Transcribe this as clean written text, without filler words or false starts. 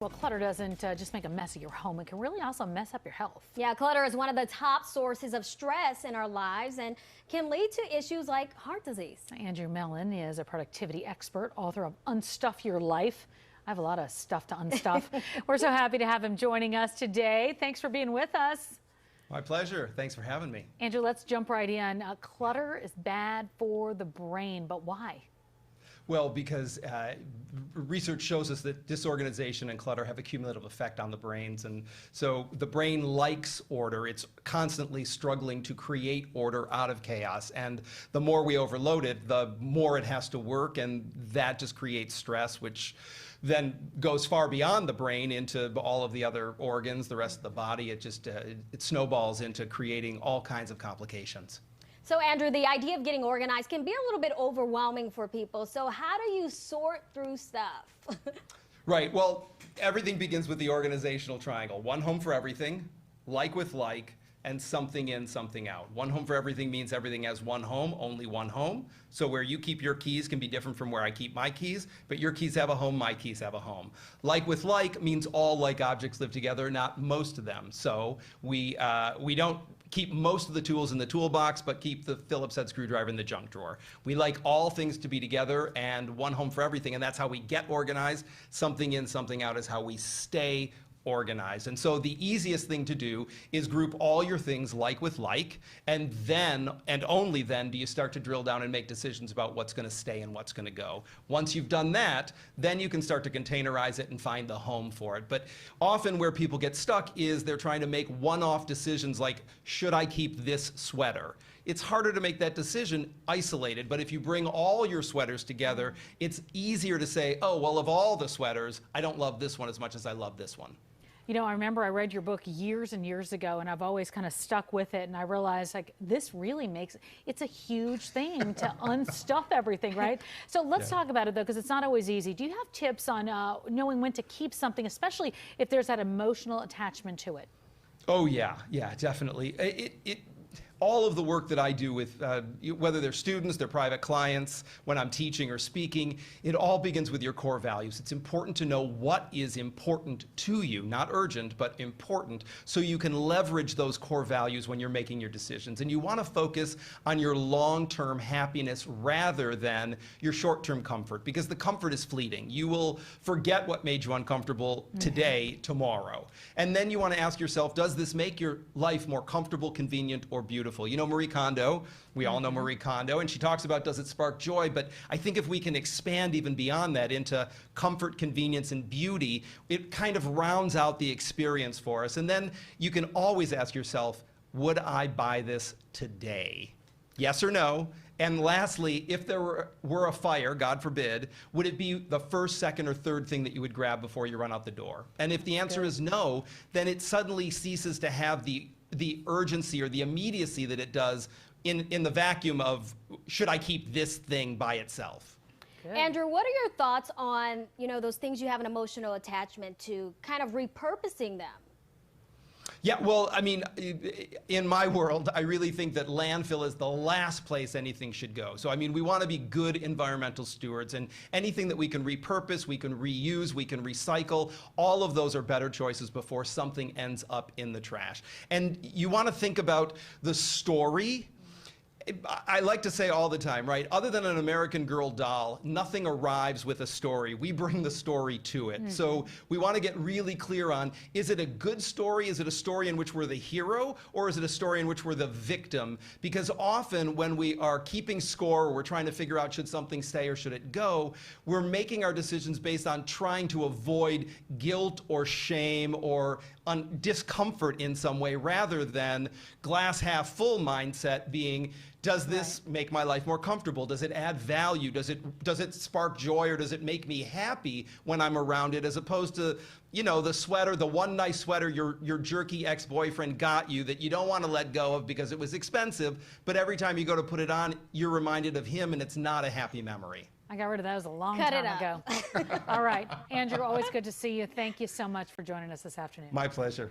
Well, clutter doesn't just make a mess of your home. It can really also mess up your health. Yeah, clutter is one of the top sources of stress in our lives and can lead to issues like heart disease. Andrew Melon is a productivity expert, author of Unstuff Your Life. I have a lot of stuff to unstuff. We're so happy to have him joining us today. Thanks for being with us. My pleasure. Thanks for having me. Andrew, let's jump right in. Clutter is bad for the brain, but why? Well, because research shows us that disorganization and clutter have a cumulative effect on the brains. And so the brain likes order. It's constantly struggling to create order out of chaos. And the more we overload it, the more it has to work. And that just creates stress, which then goes far beyond the brain into all of the other organs, the rest of the body. It just it snowballs into creating all kinds of complications. So, Andrew, the idea of getting organized can be a little bit overwhelming for people. So how do you sort through stuff? Right. Well, everything begins with the organizational triangle. One home for everything, like with like, and something in, something out. One home for everything means everything has one home, only one home. So where you keep your keys can be different from where I keep my keys, but your keys have a home, my keys have a home. Like with like means all like objects live together, not most of them. So we don't keep most of the tools in the toolbox, but keep the Phillips head screwdriver in the junk drawer. We like all things to be together and one home for everything, and that's how we get organized. Something in, something out is how we stay organized. And so the easiest thing to do is group all your things like with like, and then, and only then, do you start to drill down and make decisions about what's going to stay and what's going to go. Once you've done that, then you can start to containerize it and find the home for it. But often where people get stuck is they're trying to make one-off decisions like, should I keep this sweater? It's harder to make that decision isolated, but if you bring all your sweaters together, it's easier to say, oh, well, of all the sweaters, I don't love this one as much as I love this one. You know, I remember I read your book years and years ago, and I've always kind of stuck with it, and I realized, like, this really makes, it's a huge thing to unstuff everything, right? So let's talk about it, though, because it's not always easy. Do you have tips on knowing when to keep something, especially if there's that emotional attachment to it? Oh, yeah, definitely. All of the work that I do with, whether they're students, they're private clients, when I'm teaching or speaking, it all begins with your core values. It's important to know what is important to you, not urgent, but important, so you can leverage those core values when you're making your decisions. And you want to focus on your long-term happiness rather than your short-term comfort, because the comfort is fleeting. You will forget what made you uncomfortable today, tomorrow. And then you want to ask yourself, does this make your life more comfortable, convenient, or beautiful? You know Marie Kondo, we all know Marie Kondo, and she talks about, does it spark joy? But I think if we can expand even beyond that into comfort, convenience, and beauty, it kind of rounds out the experience for us. And then you can always ask yourself, would I buy this today? Yes or no? And lastly, if there were a fire, God forbid, would it be the first, second, or third thing that you would grab before you run out the door? And if the answer is no, then it suddenly ceases to have the urgency or the immediacy that it does in the vacuum of, should I keep this thing by itself? Good. Andrew, what are your thoughts on, those things you have an emotional attachment to, kind of repurposing them? Yeah, well, I mean, in my world, I really think that landfill is the last place anything should go. So, I mean, we want to be good environmental stewards, and anything that we can repurpose, we can reuse, we can recycle, all of those are better choices before something ends up in the trash. And you want to think about the story. I like to say all the time, right? Other than an American Girl doll, nothing arrives with a story. We bring the story to it. So we want to get really clear on, is it a good story? Is it a story in which we're the hero? Or is it a story in which we're the victim? Because often when we are keeping score, or we're trying to figure out should something stay or should it go, we're making our decisions based on trying to avoid guilt or shame or discomfort in some way, rather than glass half full mindset being, does this make my life more comfortable? Does it add value? Does it spark joy, or does it make me happy when I'm around it, as opposed to, the sweater, the one nice sweater your jerky ex-boyfriend got you that you don't want to let go of because it was expensive, but every time you go to put it on, you're reminded of him, and it's not a happy memory. I got rid of those a long time ago. All right, Andrew, always good to see you. Thank you so much for joining us this afternoon. My pleasure.